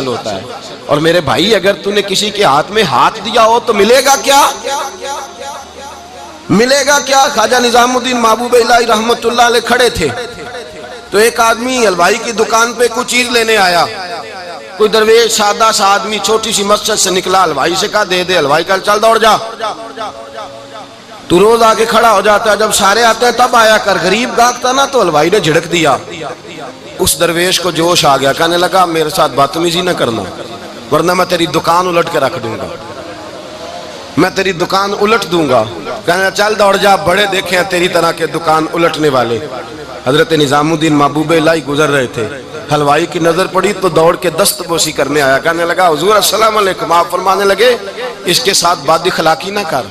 हासिल होता है। और मेरे भाई, अगर तूने किसी के हाथ में हाथ दिया हो तो मिलेगा क्या? मिलेगा क्या? ख्वाजा निजामुद्दीन महबूब इलाही रहमतुल्लाह अलैह खड़े थे, तो एक आदमी हलवाई की दुकान पे कुछ चीज लेने आया। कोई दरवेश सादा सा आदमी छोटी सी मस्जिद से निकला, हलवाई से कहा दे दे। हलवाई कहा चल दौड़ जा, तू रोज आके खड़ा हो जाता है, जब सारे आते हैं तब आया कर। गरीब गाहक था ना, तो हलवाई ने झिड़क दिया। उस दरवेश को जोश आ गया, कहने लगा मेरे साथ बदतमीजी न करना, वरना मैं तेरी दुकान उलट के रख दूंगा, मैं तेरी दुकान उलट दूंगा। कहने चल दौड़ जा, बड़े देखे हैं तेरी तरह के दुकान उलटने वाले। हजरत निजामुद्दीन महबूब इलाही गुजर रहे थे, हलवाई की नजर पड़ी तो दौड़ के दस्तबोसी करने आया। कहने लगा हुजूर अस्सलाम वालेकुम। आप फरमाने लगे इसके साथ बादिखलाकी ना कर,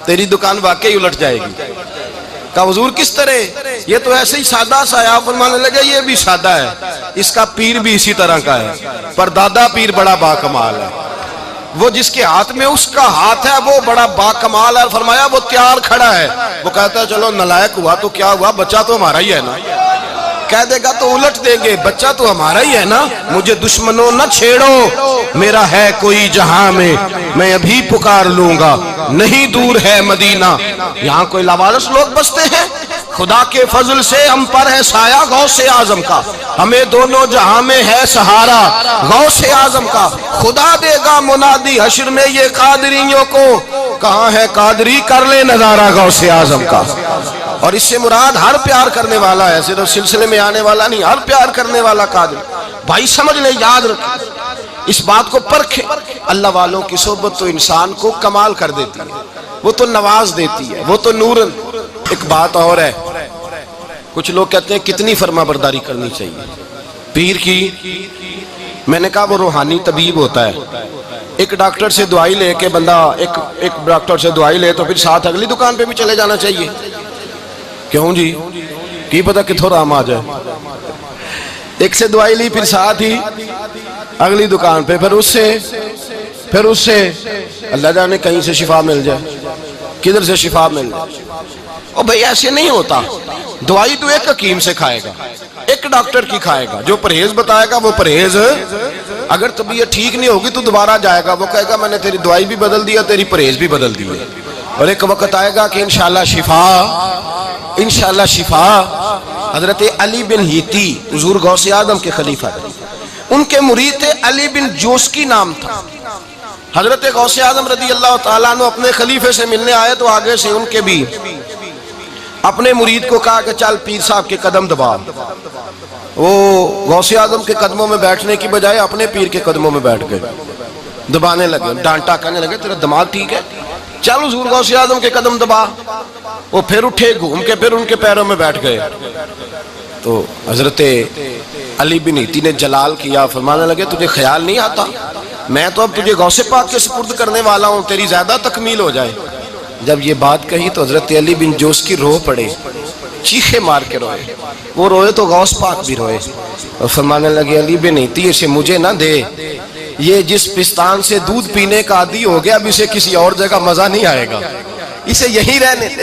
तेरी दुकान वाकई उलट जाएगी। कहा हुजूर किस तरह? ये तो ऐसे ही सादा सा है। आप फरमाने लगे ये भी सादा है, इसका पीर भी इसी तरह का है, पर दादा पीर बड़ा बाकमाल है। वो जिसके हाथ में उसका हाथ है वो बड़ा बाकमाल है। फरमाया वो तैयार खड़ा है। वो कहता है चलो नलायक हुआ तो क्या हुआ, बच्चा तो हमारा ही है ना। कह देगा तो उलट देंगे, बच्चा तो हमारा ही है ना। मुझे दुश्मनों न छेड़ो, मेरा है कोई जहां में, मैं अभी पुकार लूंगा, नहीं दूर है मदीना। यहाँ कोई लावारिस लोग बसते हैं, खुदा के फजल से हम पर है साया गौसे आजम का, हमें दोनों जहां में है सहारा गौसे आजम का। खुदा देगा मुनादी हश्र में ये कादरियों को, कहाँ है कादरी, कर ले नजारा गौसे आजम का। और इससे मुराद हर प्यार करने वाला है, सिर्फ सिलसिले में आने वाला नहीं, हर प्यार करने वाला कादरी। भाई समझ ले, याद रख, इस बात को परखे। अल्लाह वालों की सोबत तो इंसान को कमाल कर देती है, वो तो नवाज देती है, वो तो नूरन। एक बात और है, कुछ लोग कहते हैं कितनी फर्मा बरदारी करनी चाहिए पीर की। मैंने कहा वो रूहानी तबीब होता है। एक डॉक्टर से दवाई लेके बंदा एक डॉक्टर से दवाई ले तो फिर साथ अगली दुकान पे भी चले जाना चाहिए। क्यों जी, की पता किथों राम आ जाए। एक से दवाई ली, फिर साथ ही अगली दुकान पे, फिर उससे अल्लाह जाने कहीं से शिफा मिल जाए, किधर से शिफा मिल जाए। और भाई ऐसे नहीं होता। दवाई तो एक हकीम से खाएगा, एक डॉक्टर की खाएगा, जो परहेज बताएगा वो परहेज। अगर तबीयत ठीक नहीं होगी तो दोबारा जाएगा, वो कहेगा मैंने तेरी दवाई भी बदल दिया, तेरी परहेज भी बदल दी है। और एक वक्त आएगा कि इंशाल्लाह शिफा। हजरत अली बिन हीती हुजूर गौसे आदम के खलीफा थे, उनके मुरीद थे, अली बिन जोस्की नाम था। हजरत गौसे आदम रदी अल्लाह ताला अन्हु अपने खलीफे से मिलने आए तो आगे से उनके भी अपने मुरीद को कहा कि चल पीर साहब के कदम दबा। वो गौसे आदम के कदमों में बैठने की बजाय अपने पीर के कदमों में बैठ गए, दबाने लगे, डांटा, कहने लगे तेरा दिमाग ठीक है, चल हुजूर गौसे आदम के कदम दबा। वो फिर उठे, घूम के फिर उनके पैरों में बैठ गए। तो हजरत अली बिन हीती ने जलाल किया, फरमाने लगे तुझे ख्याल नहीं आता, मैं तो अब तुझे गौसे पाक के सुपुर्द करने वाला हूँ, तेरी ज्यादा तकमील हो जाए। जब ये बात कही तो हजरत अली बिन जोश की रो पड़े, चीखे मार के रोए। वो रोए तो गौस पाक भी रोए और फरमाने लगे अली बिन हीती इसे मुझे ना दे, ये जिस पिस्तान से दूध पीने का आदी हो गया, अब इसे किसी और जगह मजा नहीं आएगा, इसे यहीं रहने दे,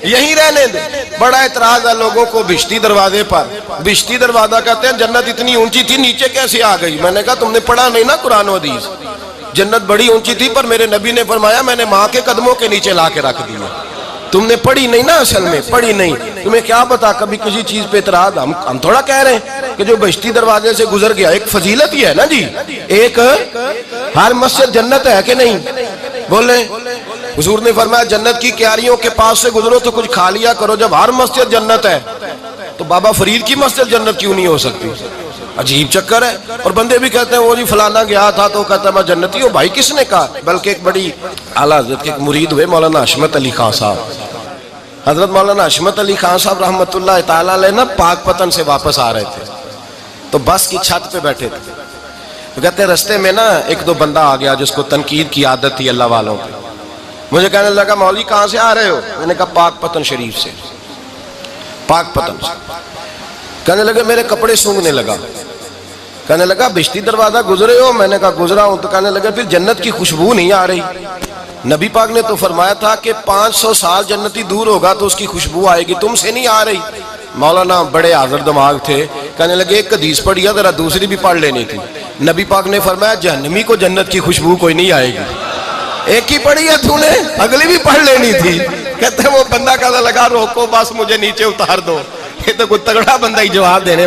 यहीं रहने दे। बड़ा एतराज है लोगों को बिश्ती दरवाजे पर। बिश्ती दरवाजा कहते हैं जन्नत इतनी ऊंची थी नीचे कैसे आ गई। मैंने कहा तुमने पढ़ा नहीं ना कुरान और हदीस, जन्नत बड़ी ऊंची थी पर मेरे नबी ने फरमाया मैंने माँ के कदमों के नीचे ला के रख दिया। तुमने पढ़ी नहीं ना, असल में पढ़ी नहीं, तुम्हें क्या पता कभी किसी चीज पे इतराज। हम थोड़ा कह रहे हैं कि जो बिश्ती दरवाजे से गुजर गया, एक फजीलत ही है ना जी। एक हर मस्जिद जन्नत है कि नहीं, बोले हुजूर ने फरमाया जन्नत की क्यारियों के पास से गुजरो तो कुछ खा लिया करो। जब हर मस्जिद जन्नत है तो बाबा फरीद की मस्जिद जन्नत क्यों नहीं हो सकती? अजीब चक्कर है। और बंदे भी कहते हैं वो जी फलाना गया था तो कहता मैं जन्नती हूँ। भाई किसने कहा? बल्कि एक बड़ी आला हज़रत के मुरीद हुए मौलाना हशमत अली खान साहब। हजरत मौलाना हशमत अली खान साहब रहमतुल्लाह तआला अलैह ना पाकपतन से वापस आ रहे थे, तो बस की छत पे बैठे थे। तो कहते रस्ते में ना एक दो बंदा आ गया जिसको तनकीद की आदत थी अल्लाह वालों की। मुझे कहने लगा मौली कहाँ से आ रहे हो? मैंने कहा पाकपतन शरीफ से। पाकपतन से। कहने लगे मेरे कपड़े सूंघने लगा। कहने लगा बिश्ती दरवाजा गुजरे हो? मैंने कहा गुजरा हूं। तो कहने लगे फिर जन्नत की खुशबू नहीं आ रही? नबी पाक ने तो फरमाया था कि 500 साल जन्नती दूर होगा तो उसकी खुशबू आएगी, तुमसे नहीं आ रही। मौलाना बड़े हाजिर दिमाग थे, कहने लगे एक हदीस पढ़ी है जरा दूसरी भी पढ़ लेनी थी। नबी पाक ने फरमाया जहन्नमी को जन्नत की खुशबू कोई नहीं आएगी। एक ही पढ़ी है तूने, अगली भी पढ़ लेनी थी। कहते वो बंदा कहने लगा रोको बस मुझे नीचे उतार दो। ये तो कोई तगड़ा बंदा ही जवाब देने वाला।